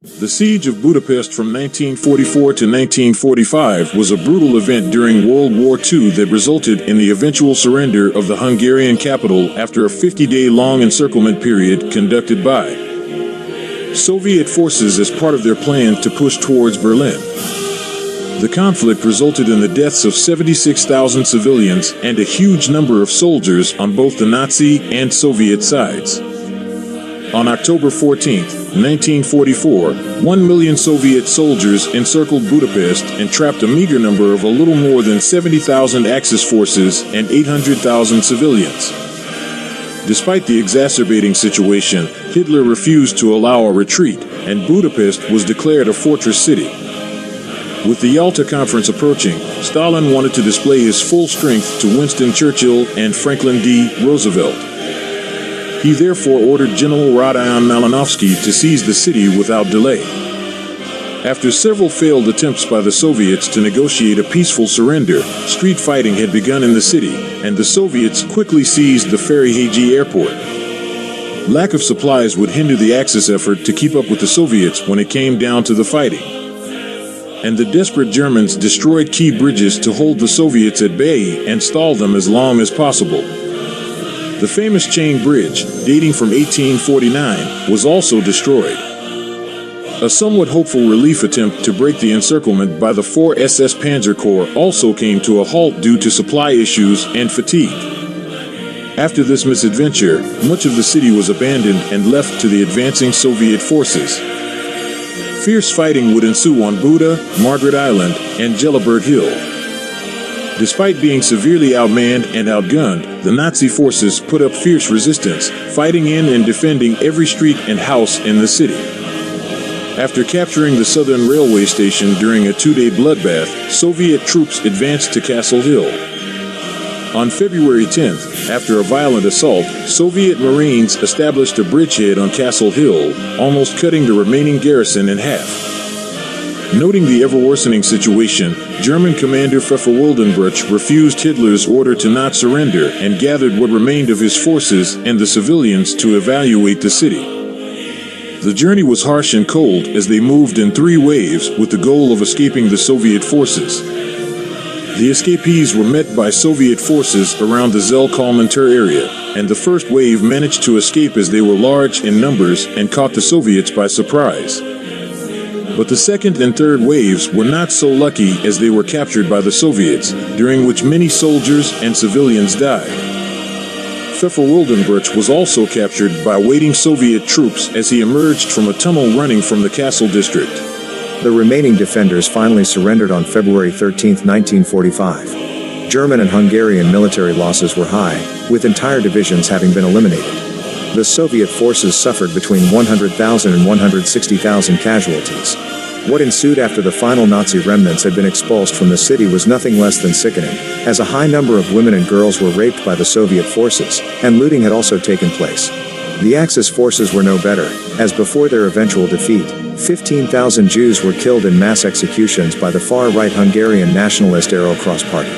The Siege of Budapest from 1944 to 1945 was a brutal event during World War II that resulted in the eventual surrender of the Hungarian capital after a 50-day-long encirclement period conducted by Soviet forces as part of their plan to push towards Berlin. The conflict resulted in the deaths of 76,000 civilians and a huge number of soldiers on both the Nazi and Soviet sides. On October 14, 1944, 1 million Soviet soldiers encircled Budapest and trapped a meager number of a little more than 70,000 Axis forces and 800,000 civilians. Despite the exacerbating situation, Hitler refused to allow a retreat, and Budapest was declared a fortress city. With the Yalta Conference approaching, Stalin wanted to display his full strength to Winston Churchill and Franklin D. Roosevelt. He therefore ordered General Rodion Malinowski to seize the city without delay. After several failed attempts by the Soviets to negotiate a peaceful surrender, street fighting had begun in the city, and the Soviets quickly seized the Ferihegy airport. Lack of supplies would hinder the Axis effort to keep up with the Soviets when it came down to the fighting. And the desperate Germans destroyed key bridges to hold the Soviets at bay and stall them as long as possible. The famous Chain Bridge, dating from 1849, was also destroyed. A somewhat hopeful relief attempt to break the encirclement by the 4 SS Panzer Corps also came to a halt due to supply issues and fatigue. After this misadventure, much of the city was abandoned and left to the advancing Soviet forces. Fierce fighting would ensue on Buda, Margaret Island, and Jelleberg Hill. Despite being severely outmanned and outgunned, the Nazi forces put up fierce resistance, fighting in and defending every street and house in the city. After capturing the southern railway station during a 2-day bloodbath, Soviet troops advanced to Castle Hill. On February 10th, after a violent assault, Soviet Marines established a bridgehead on Castle Hill, almost cutting the remaining garrison in half. Noting the ever-worsening situation, German commander Pfeffer-Wildenbruch refused Hitler's order to not surrender and gathered what remained of his forces and the civilians to evacuate the city. The journey was harsh and cold as they moved in 3 waves with the goal of escaping the Soviet forces. The escapees were met by Soviet forces around the Zell-Kalmynter area, and the first wave managed to escape as they were large in numbers and caught the Soviets by surprise. But the second and third waves were not so lucky as they were captured by the Soviets, during which many soldiers and civilians died. Pfeffer-Wildenbruch was also captured by waiting Soviet troops as he emerged from a tunnel running from the castle district. The remaining defenders finally surrendered on February 13, 1945. German and Hungarian military losses were high, with entire divisions having been eliminated. The Soviet forces suffered between 100,000 and 160,000 casualties. What ensued after the final Nazi remnants had been expulsed from the city was nothing less than sickening, as a high number of women and girls were raped by the Soviet forces, and looting had also taken place. The Axis forces were no better, as before their eventual defeat, 15,000 Jews were killed in mass executions by the far-right Hungarian nationalist Arrow Cross Party.